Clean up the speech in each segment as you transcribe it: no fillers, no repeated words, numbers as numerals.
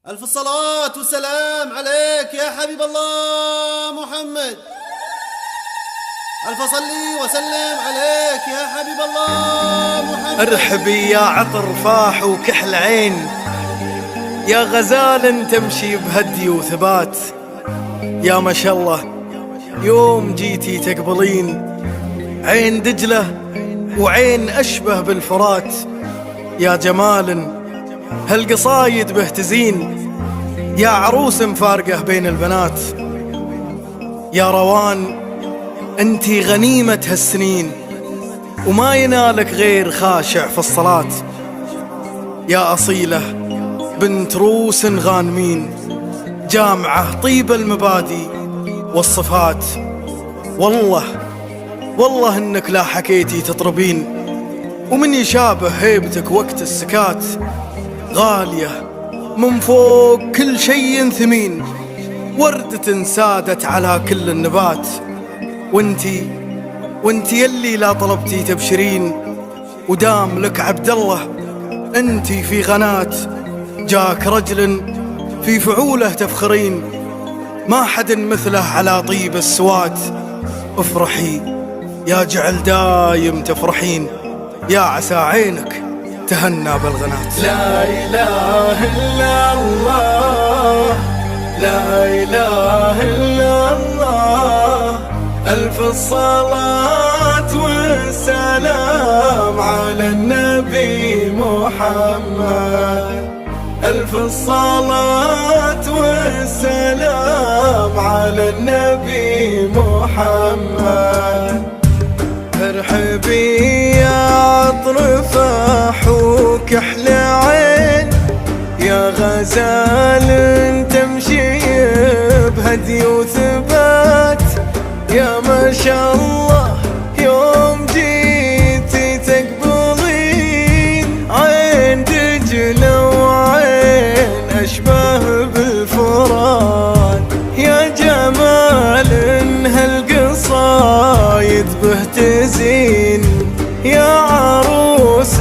ألف الصلاة والسلام عليك يا حبيب الله محمد. ألف صلي وسلم عليك يا حبيب الله محمد. ارحبي يا عطر فاح وكحل عين، يا غزال تمشي بهدي وثبات. يا ما شاء الله يوم جيتي تقبلين عين دجلة وعين أشبه بالفرات. يا جمال هالقصايد بهتزين، يا عروس مفارقة بين البنات. يا روان انتي غنيمة هالسنين وما ينالك غير خاشع في الصلاة. يا أصيلة بنت روس غانمين، جامعة طيب المبادئ والصفات. والله انك لا حكيتي تطربين، ومن يشابه هيبتك وقت السكات. غالية من فوق كل شيء ثمين، وردة سادت على كل النبات. وانتي يلي لا طلبتي تبشرين، ودام لك عبد الله انتي في غنات. جاك رجل في فعوله تفخرين، ما حد مثله على طيب السوات. افرحي يا جعل دايم تفرحين، يا عسى عينك تهنى بالغنات. لا إله إلا الله، لا إله إلا الله. ألف الصلاة والسلام على النبي محمد. ألف الصلاة والسلام على النبي محمد. ارحبي يا عطر فاح وكحل عين، يا غزال تمشي بهدي وثبات. يا ما شاء الله يوم جيتي تقبلين عين دجلة وعين أشبه بالفرات. يا جمال هالقصايد بهتزين، يا عروس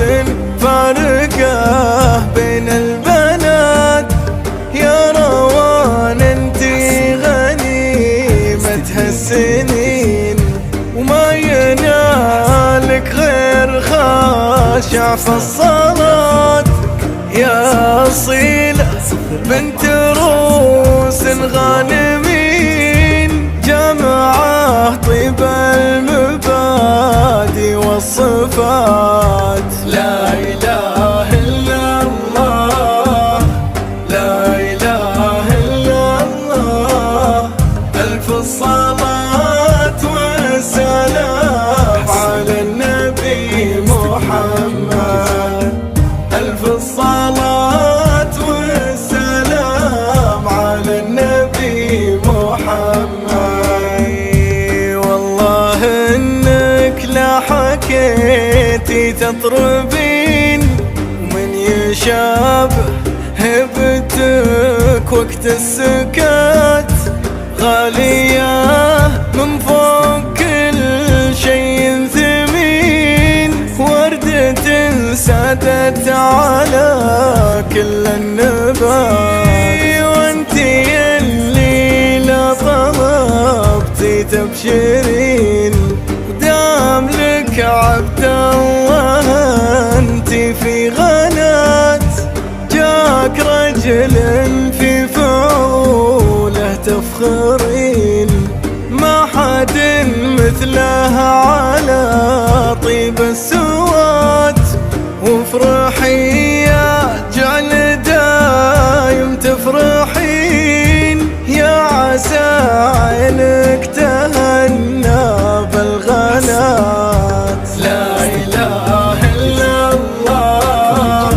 فارقة بين البنات. يا روان انتي غنيمة هالسنين، وما ينالك غير خاشع في الصلاة. يا أصيلة بنت روس غانمين، جامعة طيب المبادئ والصفات. لا إله إلا الله، لا إله إلا الله. ألف الصلاة والسلام على النبي محمد. ألف الصلاة والسلام على النبي محمد. والله انك لا حكيتي تطربين، ومن يشابه هبتك وقت السكات. غالية من فوق كل شيء ثمين، وردة سادت على كل النبات. وانتي يلي لا طلبتي تبشرين، ودام لك عبد الله انتي في غنات. جاك رجل في فعوله تفخرين، ما حد مثله على طيب السوات. وافرحي يا جعل دايم تفرحين، يا عسى عينك تهنى بالغنات. لا إله إلا الله،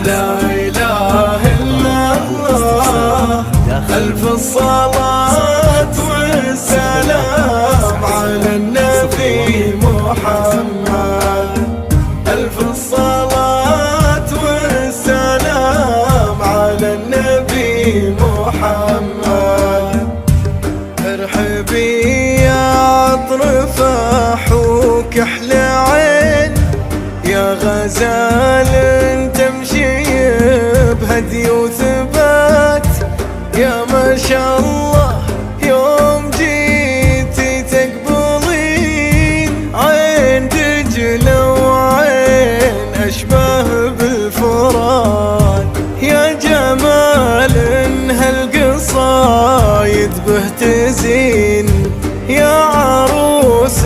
لا إله إلا الله. ألف الصلاة والسلام على النبي محمد. ألف الصلاة والسلام على النبي محمد. ارحبي يا عطر فاح وكحل عين، يا غزال تمشي بهدي وثبات. به تزين، يا عروس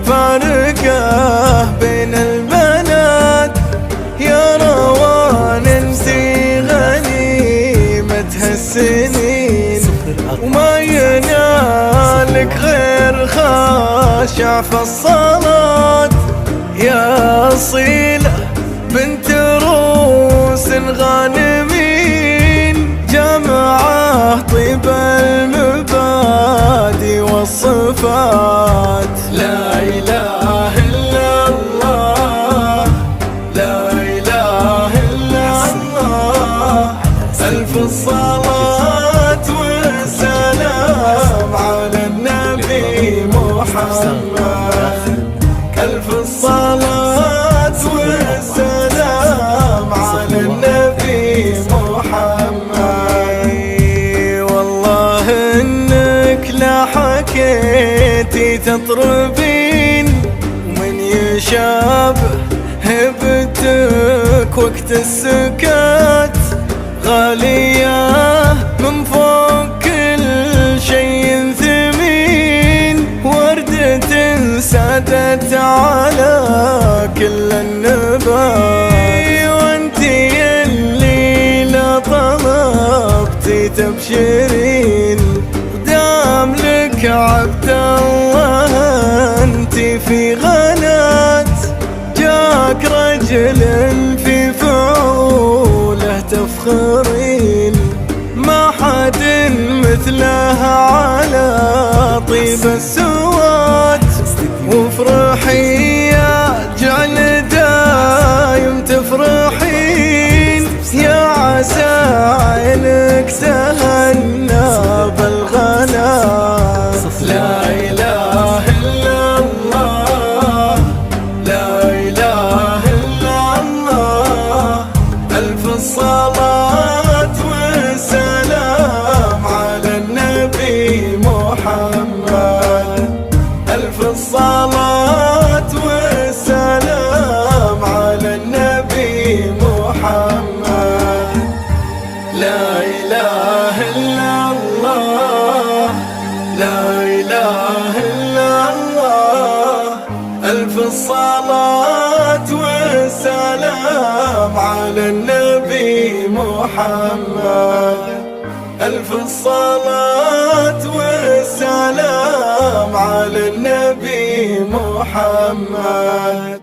فارقه بين البنات، يا روان انتي غنيمة هالسنين، وما ينالك غير خاشع في الصلاة، يا أصيلة بنت روس غانمين، جمعه طيب المبادئ والصفات. لا إله إلا الله، لا إله إلا الله، ألف الصلاة والسلام على النبي محمد، ألف الصلاة والسلام على النبي محمد. والله إنك لا حكيتي تطربين، ومن يشابه هبتك وقت السكات، غالية من فوق كل شيء ثمين، وردة سادت على كل النبات، وانتي اللي لا طلبتي تبشرين، ودام لك عبد الله انتي في غنات، جاك رجل في فعوله تفخرين، ما حد مثله على طيب السوات، وافرحي يا جعل دايم تفرحين، يا عسى عينك تهنى بالغنات. لا إله إلا الله، لا إله إلا الله، ألف الصلاة والسلام على النبي محمد، ألف الصلاة والسلام على النبي محمد. لا إله إلا الله، لا إله إلا الله، ألف الصلاة والسلام على النبي محمد، ألف الصلاة والسلام على النبي محمد.